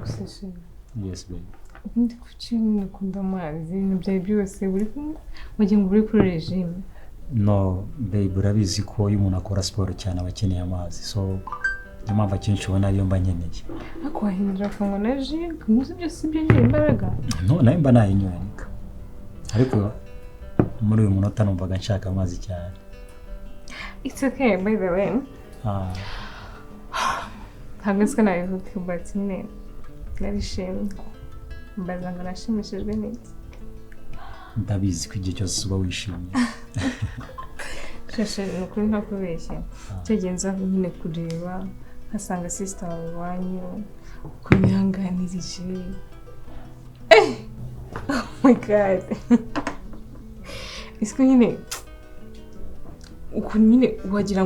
Kuseshe. Yes baby. Ndi kuchini kunda amazi n'ibyo byose buri mugihe ngo buri kuri regime. No baby urabizi ko iyo umuntu akora siporo cyane abakeneye amazi so nyamava cyinshi ubona ariyo mba nkeneye. Akwahindura kango na ji kumuzi byose byo nyine imbaraga. No nayo mba nayinywereka. Ariko muri uyu munota numvaga nshaka amazi cyane. It's okay by the way. Hagazwe nabivuga but nyine narishimye. Mbazanga nashimishijwe neza. Ndabizi ko igihe cyose uba wishimye. Shashe nukuri ntakubeshye. Cyagenza nyine kureba nkasanga sister wawe wanyu kunyanganirije. Oh my god. Isko nyine nyine wagira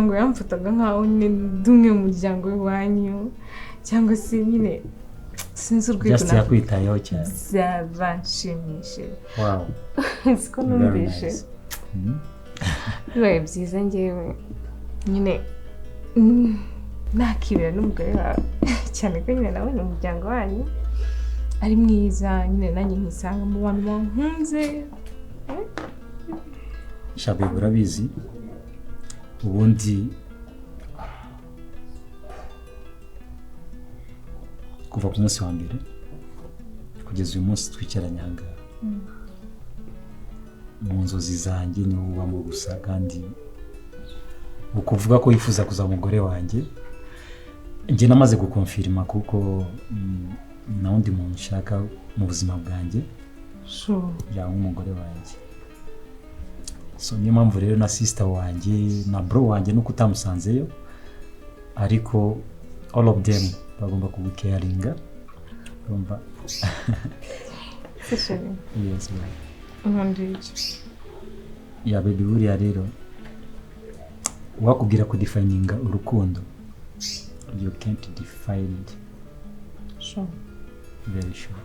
ngo yamfataga nkaho nyine dumwe mu muryango wanyu cyangwa se nyine sinzi urwego na yakwitayeho cyane zabanshimishije. Wow. Isko numvishe. Bibaye byiza ngewe nyine nakibira n'umugore wawe cyane ko nyine nawe umuryango wanyu ari mwiza nyine nanjye nkisanga mu bantu bankunze. Shabe urabizi ubundi kuva ku munsi wa mbere kugeza uyu munsi twicaranye aha ngaha mu nzozi zanjye niwo ubamo gusa kandi ukuvuga ko yifuza kuza umugore wanjye njye namaze gukonfirima kuko na undi muntu nshaka mu buzima bwanjye ya umugore wanjye. So niyo mpamvu rero na sister wanjye na bro wanjye nuko utamusanzeyo ariko all of them bagomba kugucaringa urumva. Yes baby. Ya baby buriya rero wakubwira ko defininga urukundo you can't define it. Sure. Very sure.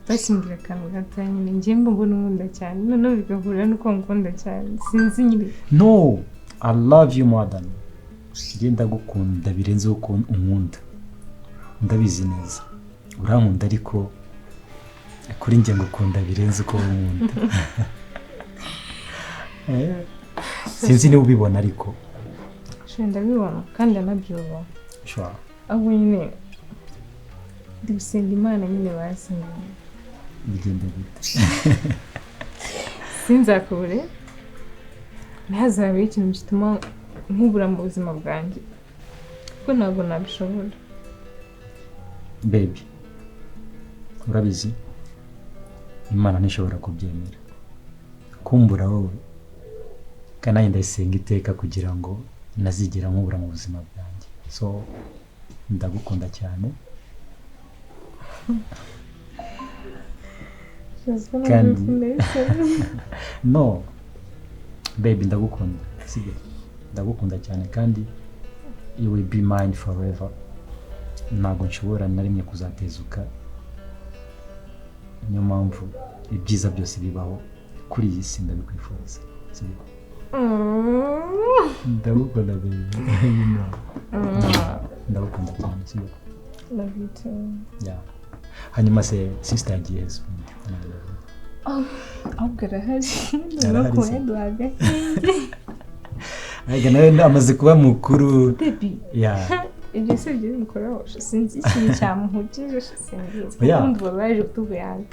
Basi mbira kantu gatanye njye mbona nkunda cyane none bigahura nuko nkunda cyane sinzi nyine. No, I love you more than. Njye ndagukunda birenze uko unkunda. Ndabizi neza. Urankunda ariko kuri njye ngukunda birenze uko unkunda. Sinzi niba ubibona ariko. Ndabibona kandi anabyuba. Sure. Aho nyine ndisenga Imana nyine basinga. Bigenda bite? Sinzakubure. Ntazabe ikintu gituma nkubura mu buzima bwanjye. Kuko ntabwo nabishobora. Baby. Urabizi? Imana ntishobora kubyemera. Kumbura wowe. Kana ndayisenga iteka kugira ngo nazigira nkubura mu buzima bwanjye. So ndagukunda cyane. Kandi no baby ndagukunda sibyo ndagukunda cyane kandi you will be mine forever. Ntabwo nshobora na rimwe kuzatezuka. Niyo mpamvu ibyiza byose bibaho kuri iyi si ndabikwifuza sibyo. Ndagukunda baby. Ndagukunda cyane sibyo. Love you too. Yeah. Hanyuma se sister yagiye zo. Abgara hari. Nuko Edward. Aiga nawe amaze kuba mukuru. Baby. Yeah. Ibyo se byo mukora sinzi ikintu cyamuhugije sinzi. Ubundi babaje kutubuyanga.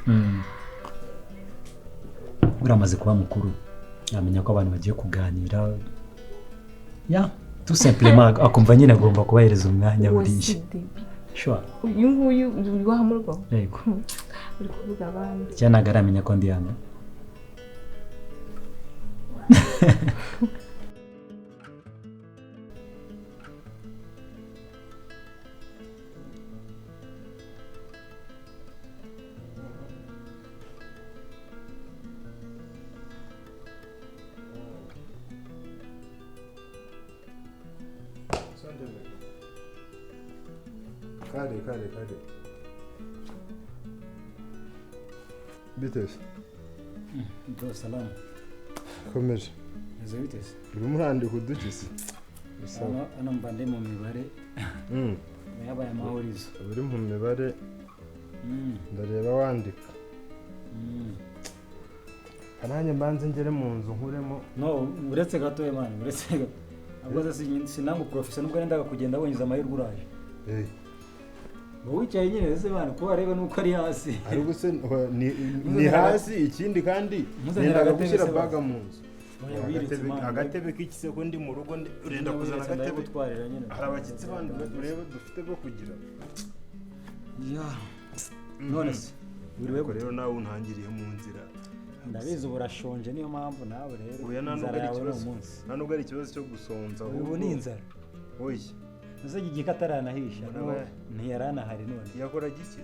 Uramaze kuba mukuru. Yamenya ko abantu bagiye kuganira. Yeah. Tout simplement akumva nyine agomba kubahereza umwanya burishe. Sure. Uyu nguyu uri wahamurwa. Yego. Uri kuvuga abandi. Cyane agaramenya ko ndi hano. Kade. Bitese. Bro, salama. Komeje. Neze bitese. Uri murande kudukisi. hano mba ndi mu mibare yabaye amahurizo uri mu mibare ndareba wandika nanjye mbanze ngere mu nzu nkuremo no uretse gatoya mani uretse gato sinangu professor nubwo nendaga kugenda abonyiza amahirwe uraje wicaye nyine ese bana ko areba nuko ari hasi ariko se ni hasi ikindi kandi nendaga gushyira baga mu nzu agatebe k'ikise ko ndi mu rugo urenda kuzana agatebe hari abakitsi bandi ureba dufite bwo kugira none se buriwe rero nawe untangiriye mu nzira ndabizi uburashonje niyo mpamvu nawe rero uya nubwo ari ikibazo cyo gusonza ubu ni inzara oya uze gigika ataranahisha ntiyaranahari none yakora gikise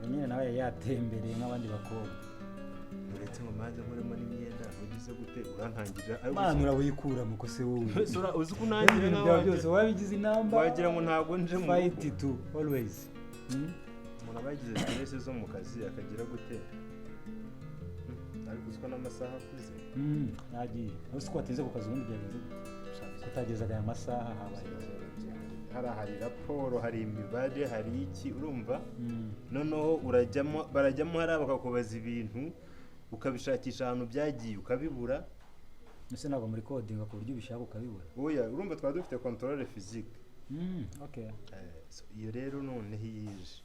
nyine nawe yatembereye nk'abandi bakobwa uretse ngo manze nkuremo n'imyenda ugize gute urantangirira mana urabuyikura mu kose wowe uzi ko unangire nk'abandi byose wabigize inamba wagira ngo ntabwo nje mu fight to always umuntu abagize stress zo mu kazi akagira gute ariko uziko n'amasaha akuze yagiye uzi ko watinze ku kazi ubundi byageze kutagezaga aya masaha habaye hari raporo hari imibare hari iki urumva noneho barajyamo hari bakakubaza ibintu ukabishakisha ahantu byagiye ukabibura ese ntabwo muri coding ku buryo ubishaka ukabibura oya urumva twaba dufite controle physique okay iyo rero noneho yije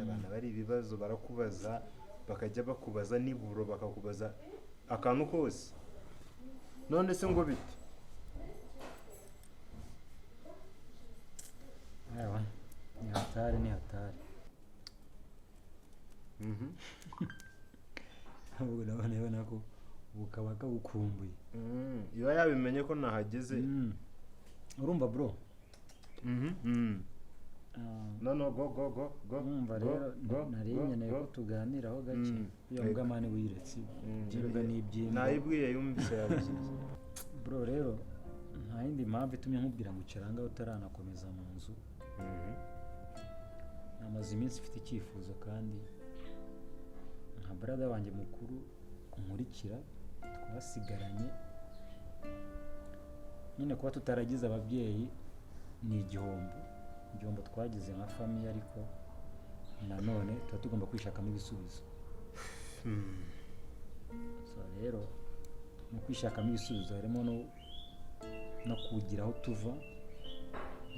abana bari ibibazo barakubaza bakajya bakubaza niburo bakakubaza akantu kose none se ngo bite ni hatari ahubwo nabona ko bukaba kagukumbuye iba yabimenye ko nahageze urumva bro no go umva rero nari nkeneye ko tuganiraho gake iyo mbwa mani wiretse by'imbwa n'iby'imbwa nayibwiye yumvise yabigize bro rero nta yindi mpamvu itumye nkubwira ngo ucaranga utaranakomeza mu nzu namaze iminsi ifite icyifuzo kandi nka brother wanjye mukuru nkurikira twasigaranye nyine kuba tutaragize ababyeyi ni igihombo twagize nka famille ariko nanone tuba tugomba kwishakamo ibisubizo so rero mu kwishakamo ibisubizo harimo no kugira aho tuva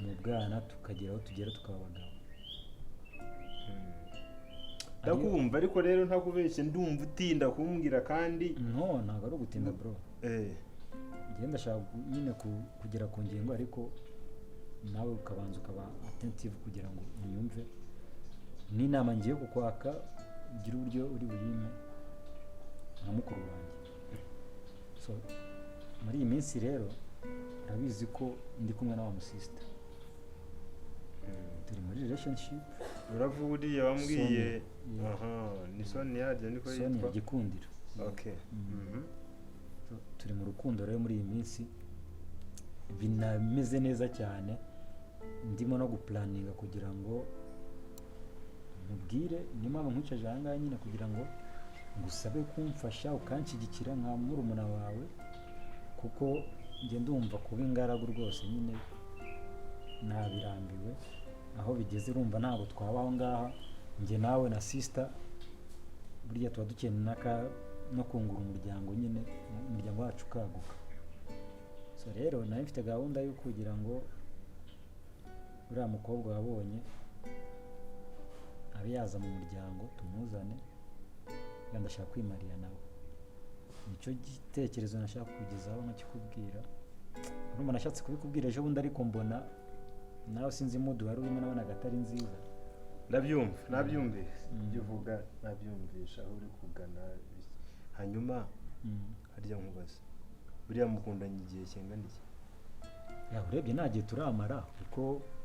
mu bwana tukagera aho tugera tukaba abagabo ndakumva ariko rero ntakubeshye ndumva utinda kumbwira kandi ntabwo ari ugutinda bro njye ndashaka nyine kugera ku ngingo ariko nawe ukabanza ukaba attentive kugira ngo unyumve n'inama ngiye kukwaka ugira uburyo uri buyime nka mukuru wanjye so muri iyi minsi rero urabizi ko ndi kumwe na wa musista turi muri relationship uravuga uriya wambwiye ni SONIA harya niko yitwa SONIA gikundiro okay turi mu rukundo rero muri iyi minsi binameze neza cyane ndimo no guplaninga kugira ngo mubwire niyo nkwicaje aha ngaha nyine kugira ngo ngusabe kumfasha ukanshyigikira nka murumuna wawe kuko njye ndumva kuba ingaragu rwose nyine nabirambiwe aho bigeze urumva ntabwo twabaho ngaha njye nawe na sister burya tuba dukeneye no kungura umuryango nyine umuryango wacu ukaguka so rero nawe mfite gahunda yo kugira ngo uriya mukobwa wabonye abe yaza mu muryango tumuzane kandi ndashaka kwimarira nawe nicyo gitekerezo nashaka kukugezaho nkakikubwira urumva nashatse kubikubwira ejo bundi ariko mbona nawe sinzi mudu wari urimo nabonaga atari nziza nabyumvise ibyo uvuga nabyumvisha aho uri kugana hanyuma harya nkubaza buriya mukundanye igihe kingana iki urebye nta gihe turamara kuko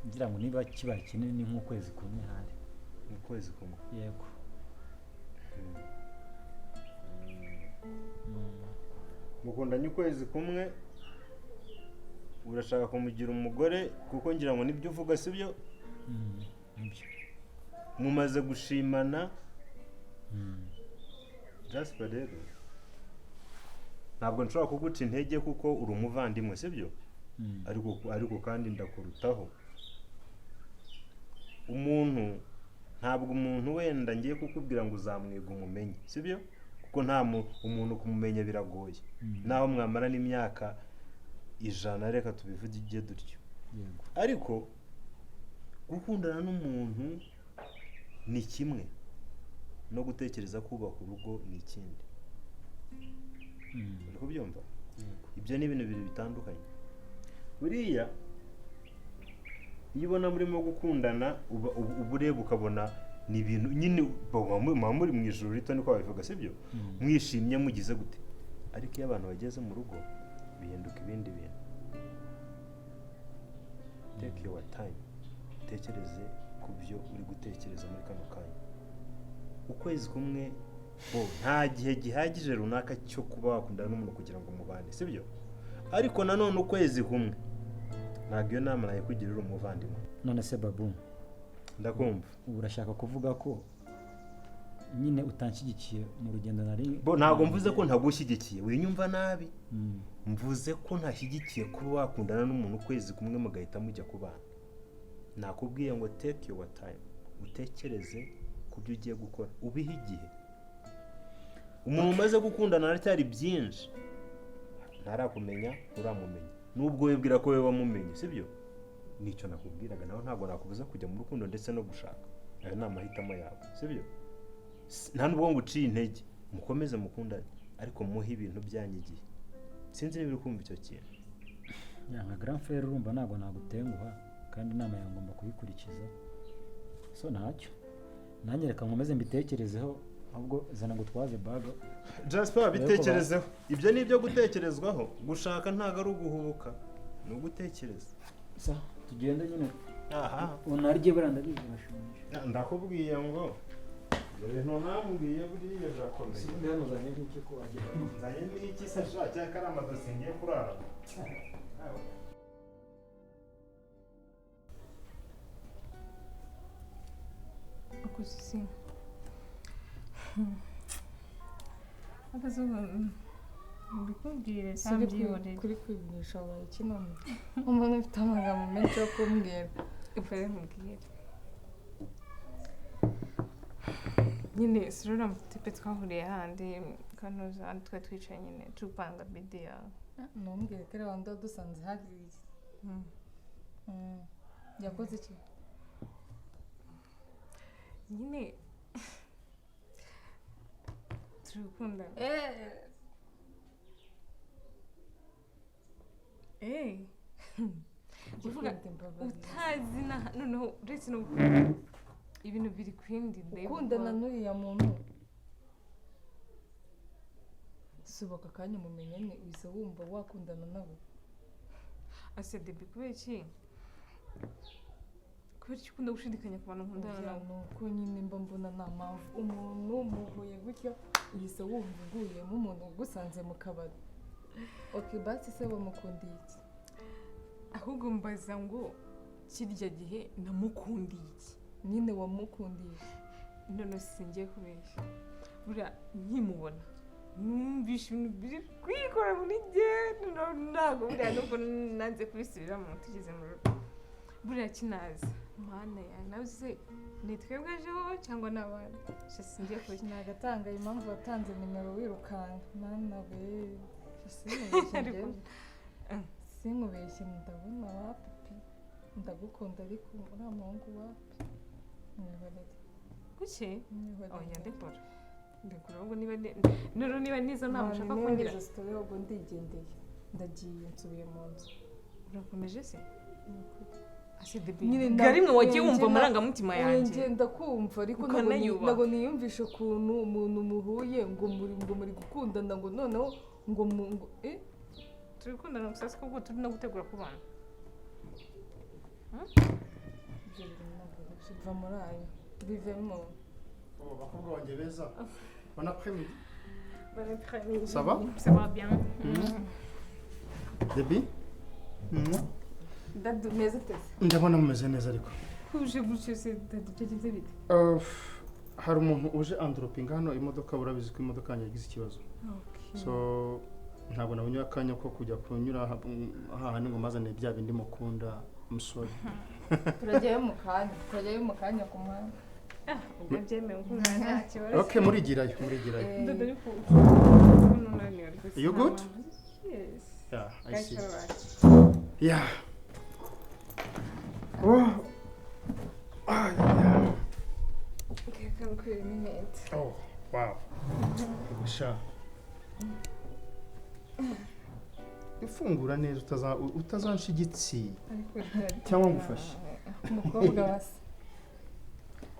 ngira ngo niba kibaye kinini ni nk'ukwezi kumwe hari ukwezi kumwe yego mukundanye ukwezi kumwe urashaka kumugira umugore kuko ngira ngo nibyo uvuga sibyo nibyo mumaze gushimana Jasper rero ntabwo nshobora kuguca intege kuko uri umuvandimwe sibyo ariko kandi ndakurutaho ntabwo umuntu wenda ngiye kukubwira ngo uzamwiga umumenye sibyo kuko nta umuntu kumumenya biragoye naho mwamara n'imyaka 100 reka tubivuge dutyo ariko gukundana n'umuntu ni kimwe no gutekereza kubaka urugo ni ikindi uri kubyumva ibyo ni ibintu bibiri bitandukanye buriya iyo ubona murimo gukundana ubureba ukabona ni ibintu nyine muri mu ijuru rito niko babivuga sibyo mwishimye mugize gute ariko iyo abantu bageze mu rugo bihinduka ibindi bintu take your time tekereze ku byo uri gutekereza muri kano kanya ukwezi kumwe nta gihe gihagije runaka cyo kuba wakundana n'umuntu kugira ngo mubane sibyo ariko nanone ukwezi kumwe ntabwo iyo nama nayo kugirira umuvandimwe none se babu ndakumva urashaka kuvuga ko nyine utanshyigikiye mu rugendo nari ntabwo mvuze ko ntagushyigikiye winyumva nabi mvuze ko ntashyigikiye kuba wakundana n'umuntu ukwezi kumwe mugahita mujya kubana nakubwiye ngo take your time utekereze ku byo ugiye gukora ubihe igihe umuntu umaze gukundana aracyari byinshi ntarakumenya uramumenya nubwo wibwira ko wowe wamumenye sibyo nicyo nakubwiraga nawe ntabwo nakubuza kujya mu rukundo ndetse no gushaka ayo ni amahitamo yawe sibyo nta nubwo ngo uciye intege mukomeze mukundane ariko muhe ibintu byanyigiye sinzi niba uri kumva icyo kintu nka grand frère urumva ntabwo nagutenguha kandi inama yawe ngomba kuyikurikiza so ntacyo nanjye reka nkomeze mbitekerezeho ahubwo zana ngo twaze baga Jasper bitekerezeho ibyo ni ibyo gutekerezwaho gushaka ntago ari uguhubuka ni ugutekereza tugende nyine unarye baranda bizashimishije ndakubwiye ngo ibintu nambwiye buriya birakomeye sindi hano zanye n'iki ko wagira zanye n'iki se shaka cyangwa ari amadosiye ngiye kurara akusi akazuba mbikubwire cyangwa kuri kwibinisha wabaye kinone umuntu ufite amagambo menshi yo kumbwira ufere nkubwire nyine sirura mutipe twahuriye handi kanoza twari twicaye nyine tupanga bidi yawe ntumbwire ko rero wanda dusanze hariya yakoze iki nyine turukundana uvuga utazi noneho uretse no ibintu biri kwindi ukundana n'uriya muntu suboka akanya mumenyane uhise wumva wakundana nawe ase debi kubera iki ukunda gushidikanya ku bantu nkundana nabo nuko nyine mba mbona nta mpamvu umuntu muhuye gutyo uhise wumva uguyemo umuntu ugusanze mu kabari basi se wamukundiye iki ahubwo mbaza ngo kirya gihe namukundiye iki nyine wamukundiye none singiye kubeshya buriya nkimubona numvishe ibintu biri kwikora muri njye ntabwo buriya nubwo nanze kubisubiramo tugeze mu rugo buriya kinaza mana ya nawe ni twebwe ejo cyangwa n'abandi singiye kubeshya ntagatanga impamvu watanze nimero wirukanka mana we sinkubeshye ndabona wapi ndagukunda ariko uriya muhungu wapi mwibarere kuki oya ndekora ahubwo niba nizo ntabwo ushaka kumbwira niba sitowe ahubwo ndigendeye ndagiye nsubiye mu nzu urakomeje se garimwe wagiye wumva amarangamutima yanjye ngenda kumva ariko ntabwo niyumvishe ukuntu umuntu muhuye ngo muri gukundana ngo noneho ngo turi gukundana gusa siko ubwo turi no gutegura ku bana biva muri ayo bivemo bakobwa banjye beza bon après-midi ça va bien Debbie dadu meze tese ndabona mumeze neza ariko uje gutyo se dadu byagenze bite hari umuntu uje andropinga hano imodoka urabizi ko imodoka yanjye yagize ikibazo so ntabwo nabonye akanya ko kujya kunyura hahandi ngo mazane bya bindi mukunda musore. turajyayo mu kanya ku muhanda. ubwo byemewe ko nta kibazo. Okay, murigirayo. Dodo ariko unaniwe rwose. You good? Yes. Yeah, I see. That's Yeah. Oh. Ah, yeah. Okay, come quick minute. Oh, wow. Gusha. Ifungura neza utazanshigitsi cyangwa ngufashe. Umukobwa wase.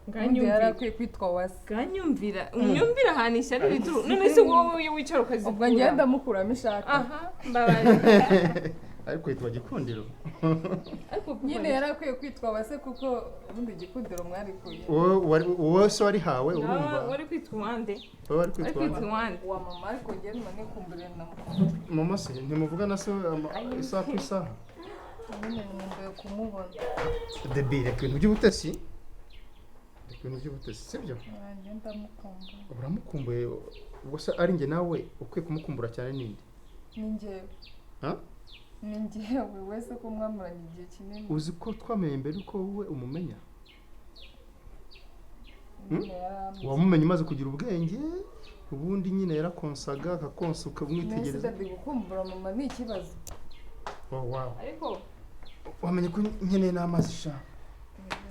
Nganyumvira yarakwiye kwitwa wase. Nganyumvira. Unyumvira ahantu ishyari rituru. None se wowe wicara ukazikura. Ubwo ngenda mukuramo ishaka. Aha, mbabaye. Ariko yitwa Gikundiro. Nyine yarakwiye kwitwa wase kuko ubundi Gikundiro mwarikuye. Wowe se wari hawe urumva. Wari kwitwa wande. Wowe wari kwitwa wande. Wa mama ariko ngiye none kumburira na mama se ntimuvuga na se isaha ku isaha. nyine nkumbuye kumubona. Debile ibintu by'ubutesi. Sibyo? Nanjye ndamukumbuye. Uramukumbuye ubwo se ari njye nawe ukwiye kumukumbura cyane ninde? Ni njyewe. Ha? Ni njyewe wese ko mwamuranye igihe kinini. Uzi ko twamenye mbere uko wowe umumenya? Wamumenye umaze kugira ubwenge ubundi nyine yarakonsaga akakonsa ukamwitegereza. Nese gukumbura mama ni ikibazo. Oh wow. Ariko wamenye ko nkeneye n'amazi sha.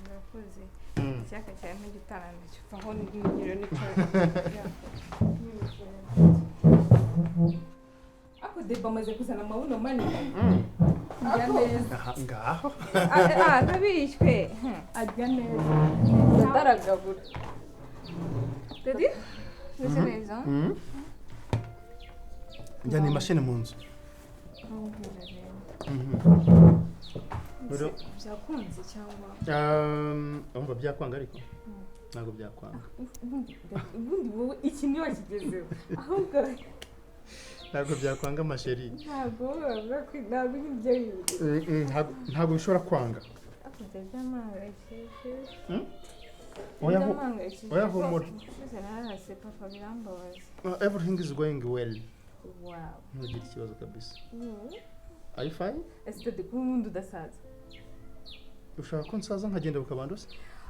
Ndakoze. Icyaka cyane nk'igitana cyuvaho n'ingiro n'icyo. Ako deba maze kuzana amabuno manini. Ajya neza. Ngaho. Ntabishwe. Ajya neza. Ndataragabura. Dedi? Nese neza? Njyana imashini mu nzu. Byakunze cyangwa? Umva byakwanga ariko. Ntabwo byakwanga. Ubundi wowe iki niyo wakigezeho. Ahubwo ntabwo byakwanga amasheri. Ntabwo bavuga ko ntabwo ibyo bibi. Ntabwo bishobora kwanga. Oya humura. Everything is going well. Wow. Ntugire ikibazo kabisa. Are you fine? Ese de kundi udasaza. Ushaka ko nsaza nkagenda bukabando se?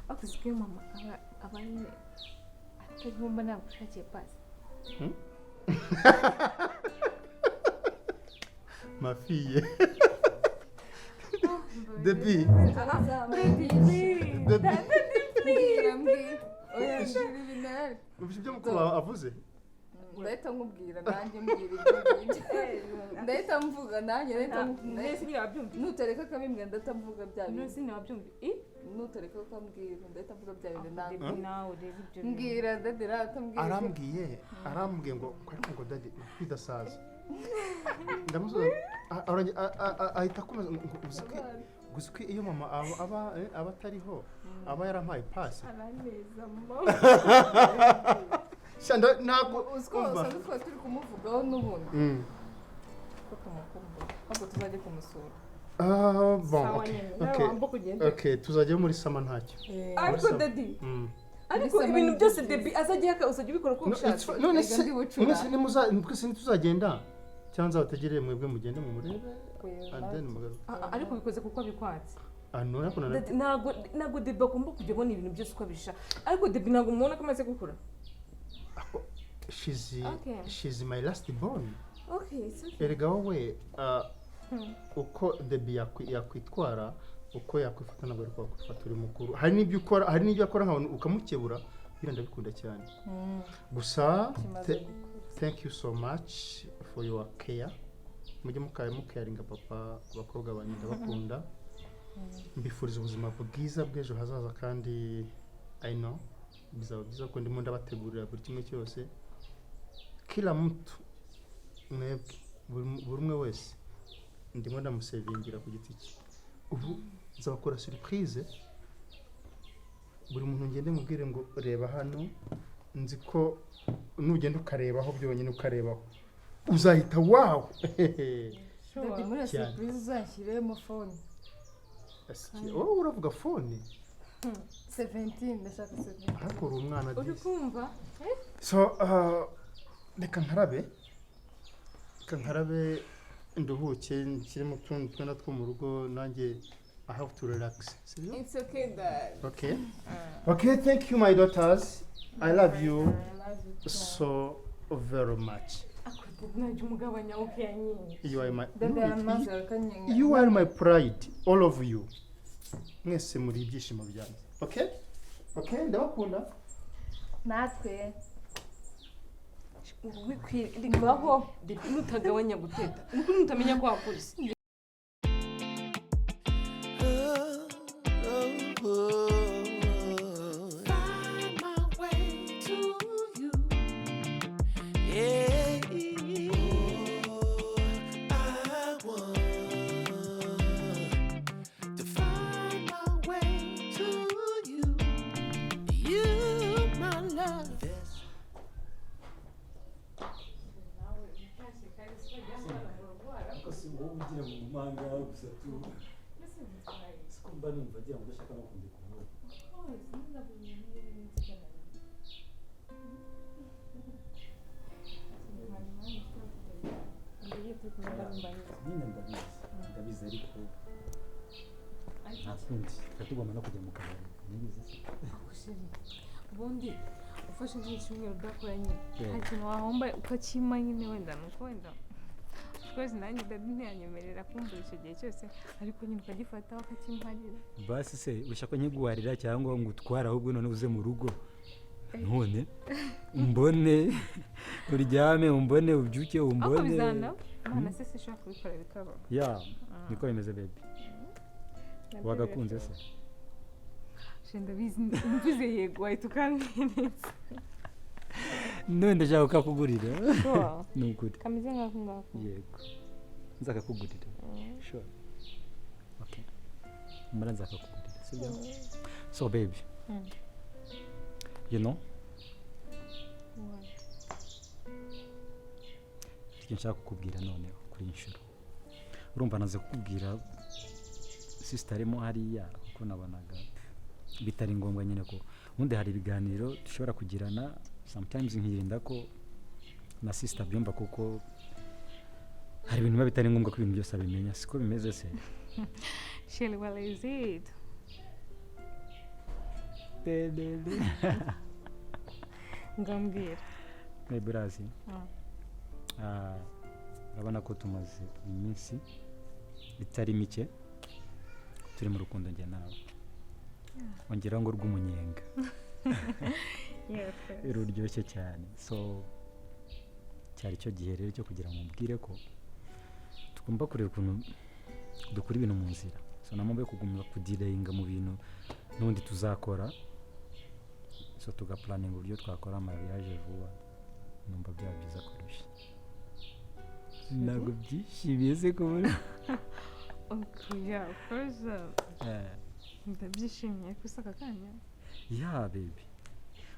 Akuzike mama abanye atagomba nagushakiye pasi. Ma fille. Debbie. Oya shiri binari. Ubishye mukuru avuze? Ndahita nkubwira nanjye mbwira ibyo. Ndahita mvuga nanjye Nese ni wabyumva. Nutereka kabimbwa ndahita mvuga bya bintu. Nese ni wabyumva. Nutereka ukambwira ndahita mvuga bya bintu nanjye. Nawe rero ibyo. Mbwira dadira atambwira. Arambwiye ngo ngo dadi kwidasaza. Ndamuzo ahita komeza guziki iyo mama aba atariho aba yarampaye pasi. Araneza mama. Shanda nako usanga turi kumuvugaho n'ubundi. Kumukumbura. Ahubwo tuzajye kumusura. Bon. Okay, tuzajya muri sama ntacyo. Ariko dadi. Ariko ibintu byose Debbie azajya uzajya ubikora uko ushaka. None se mwese ntituzagenda cyangwa nzabategereye mwebwe mugende mu murebe and then mugaruka. Ariko bikoze kuko bikwatse. Ntabwo Debbie agomba kujya abona ibintu byose uko abisha. Ariko Debbie ntabwo mubona ko amaze gukura. She's my last born. Okay, it's okay. Erega wowe uko Debbie yakwitwara uko yakwifata ntabwo ari kwifata uri mukuru. Hari n'ibyo akora nkabona ukamukebura biranda bikunda cyane. Gusa thank you so much for your care. Mujye mukaringa papa abakobwa banyu ndabakunda. Mbifuriza ubuzima bwiza bw'ejo hazaza kandi I know bizaba byiza ko ndimo ndabategurira buri kimwe cyose. Kila mtu mwebwe buri umwe wese ndimo ndamusevingira ku giti cye. Ubu nzabakora surprise. Buri muntu ngende mubwire ngo reba hano nzi ko nugenda ukarebaho byonyine ukarebaho uzahita wow. Dadi muri surprise uzashyiremo phone. Oh uravuga phone? 17 ndashaka 17. Ariko uri umwana Uri kumva? So reka nkarabe kankarabe nduhuke nshyire mu tundi twenda two mu rugo nanjye I have to relax. It's okay, Dad. Okay. Okay, thank you, my daughters. I love you I love you so very much. Najya umugabanya okay nyine. You are my dada yamaze akanyanga you are my pride, all of you. Mwese muri ibyishimo byanjye. Okay? Okay, ndabakunda. natwe Ngaho nutagabanya guteta nuko nutamenya ko wakoze. ndabizi ariko nta kundi tugomba no kujya mu kabari nibizi Ubundi ufashe nk'icyumweru udakoranye nta kintu wahomba ukakima nyine wenda nuko wenda twese nanjye dadi ntiyanyemerera kumvira icyo gihe cyose ariko nyine ukagifata ukakimparira. basi se ushaka nkiguharira cyangwa ngo utware ahubwo none uze mu rugo none umbone uryame umbone ubyuke umbone ako bizana mwana se sishaka kubikora bikaba ya niko bimeze baby wagakunze se shenda bizi mvuze yego wahita ukankeneza none ndashaka kukakugurira ni ukuri kameze nk'ako ngako yego nzakakugurira sure okay mbona nzakakugurira sibyo so baby you know icyo nshaka kukubwira none kuri inshuro urumva naze kukubwira sister arimo hariya kuko nabonaga bitari ngombwa nyine ko ubundi hari ibiganiro dushobora kugirana sometimes nkirinda ko na sister byumva kuko hari ibintu biba bitari ngombwa ko ibintu byose abimenya siko bimeze se Shelly, what is it? Ngambira. Neburazi. Urabona ko tumaze iminsi bitari mike turi mu rukundo njye nawe. Ongera ngo rw'umunyenga. Yes. Ruryoshye cyane. So cyari cyo gihe rero cyo kugira ngo mbwire ko tugomba kureba ukuntu dukora ibintu mu nzira. So namwe kugumira kudirayinga mu bintu n'undi tuzakora. So tugaplaninga uburyo twakora mariage vuba. Numva byaba byiza kurusha. Ntabwo byishimiye se kubona. Okay, yeah, of course. Ndabyishimiye kusaka kanya. Yeah, baby.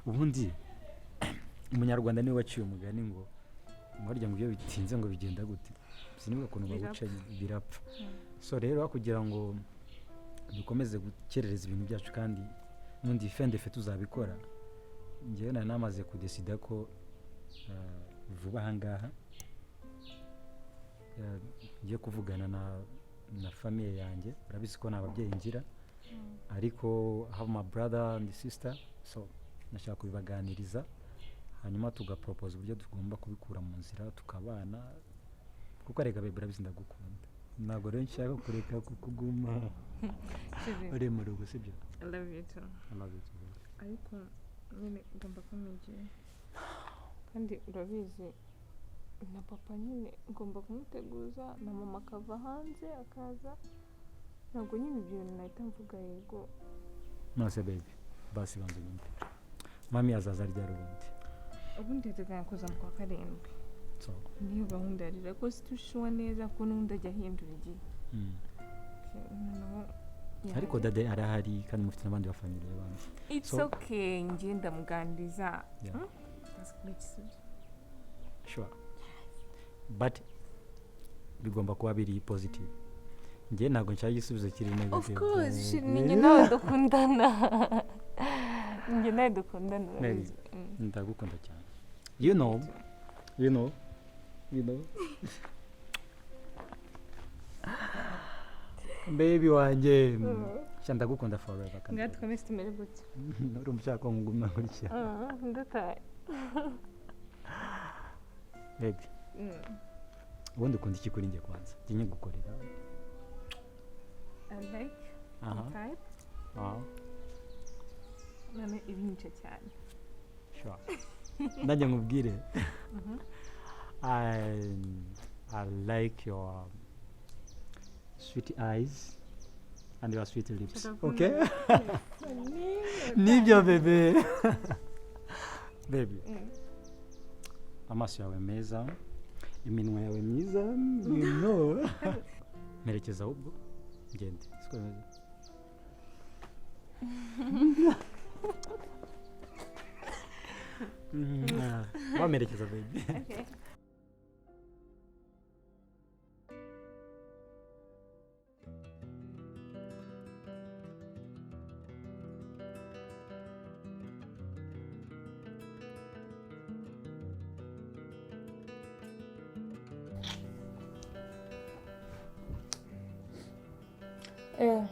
Ubundi umunyarwanda niwe waciye umugani ngo mwarya ngo iyo bitinze ngo bigenda gute. Sinibuka ukuntu baguca birapfa. So rero kugira ngo dukomeze gukerereza ibintu byacu kandi n'undi fendefe tuzabikora. Ngewe namaze kudesida ko vuba hangaha ngiye kuvugana na famille yanjye. Urabizi ko nababyeyi ngira ariko have my brother and sister, so nashaka kubibaganiriza hanyuma tugapropose uburyo tugomba kubikura mu nzira tukabana kuko arega baby urabizi ndagukunda. Ntabwo rero nshaka kureka kukuguma uri mu rugo sibyo. I love you too. I love you too. Ariko nyine ngomba kumwigira kandi urabizi na papa nyine ngomba kumuteguza na mama akava hanze akaza. Ntabwo nyine ibyo bintu nahita mvuga yego. Nose baby basi banze nyine mami azaza ryari ubundi teganya kuza mu kwa karindwi. So niyo gahunda yarira ko situshwa neza ko n'undi ajya ahindura igihe. Ariko dade arahari kandi mufite n'abandi ba famille bandi. It's okay ngiye ndamuganiriza. That's great. Sure. But bigomba kuba biri positive. Ngiye ntabwo nshaka igisubizo kiri negative. Of course, ninjye nawe dukundana. Ninjye nawe dukundana. Ndagukunda cyane. You know you know. Baby wanjye sha ndagukunda forever kandi Ngatwameze tumere gutya. uri umushaka ngumna gutya. Ndataye. Baby. Ubundi ukunda iki kuri njye kwanza? Ngiye gukorera. I like. Type. Nane ibince cyane. Sure. Ndajya nkubwire. I like your sweet eyes and your sweet lips. Okay? Nibyo baby. Baby. Amaso yawe meza, iminwa yawe myiza, you know. Merekeza ubwo ngende. Siko meza. Wamerekeza baby. Okay.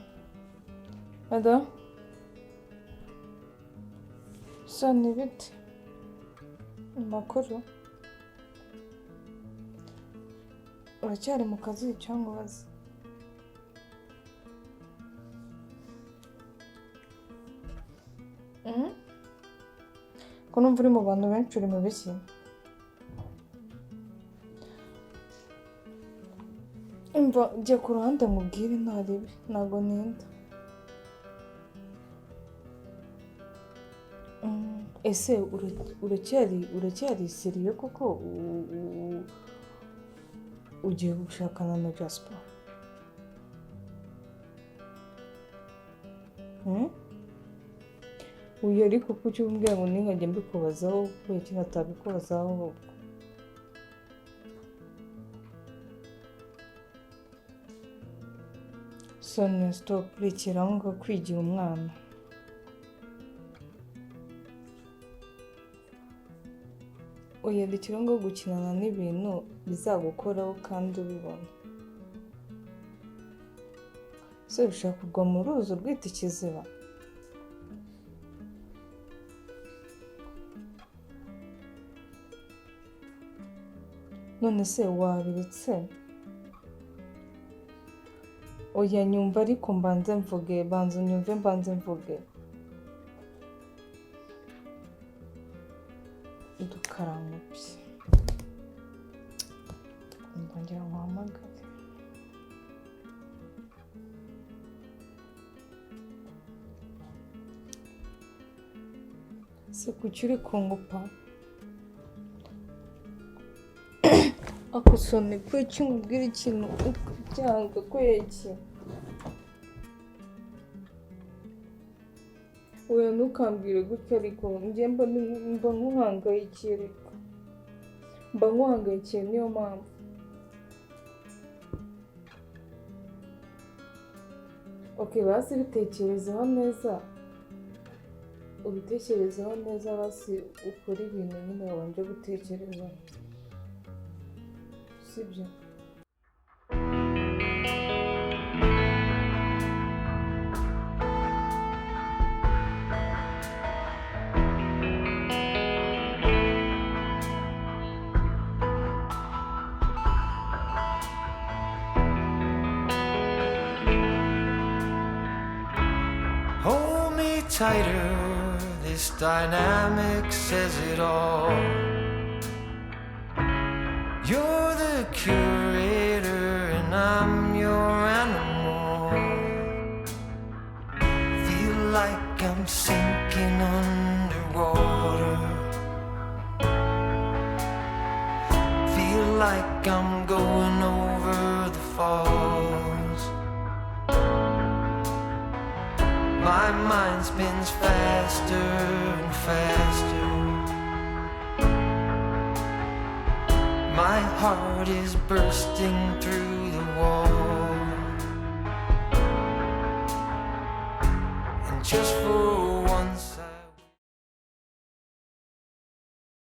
Ada? Soni bite? Amakuru? Uracyari mu kazi cyangwa ubaze? Ko numva uri mu bantu benshi uri mu biki? Umva jya ku ruhande mubwire ntaribi ntabwo ninda. Ese uracyari seriye koko ugiye gushakana na Jasper? Uyu ariko kuki umbwira ngo ntinkajye mbikubazaho kubera iki natabikubazaho? Sonia stop rekera aho ngaho kwigira umwana. Uyandikira ngo gukinana n'ibintu bizagukoraho kandi ubibona. Se ushaka kugwa mu ruzi urwita ikiziba? None se wabiretse? Oya nyumva ariko mbanze mvuge, banza unyumve mbanze mvuge. Dukaramubye. Ndongera nkuhamagare. Se kuki uri kungupa? Ako Soni kuki nkubwira ikintu ukabyanga kweki? Oya ntukambwire gutya ariko njye mba nkuhangayikiye ariko. Mba nkuhangayikiye niyo mpamvu. Okay basi bitekerezeho neza. Ubitekerezeho neza basi ukora ibintu nyine wabanje gutekerezaho. Sibyo? Hold me tighter, this dynamic says it all. You're the curator and I'm your animal. Feel like I'm sinking underwater. Feel like I'm going over the falls. My mind spins faster and faster. My heart is bursting through the wall. And just for once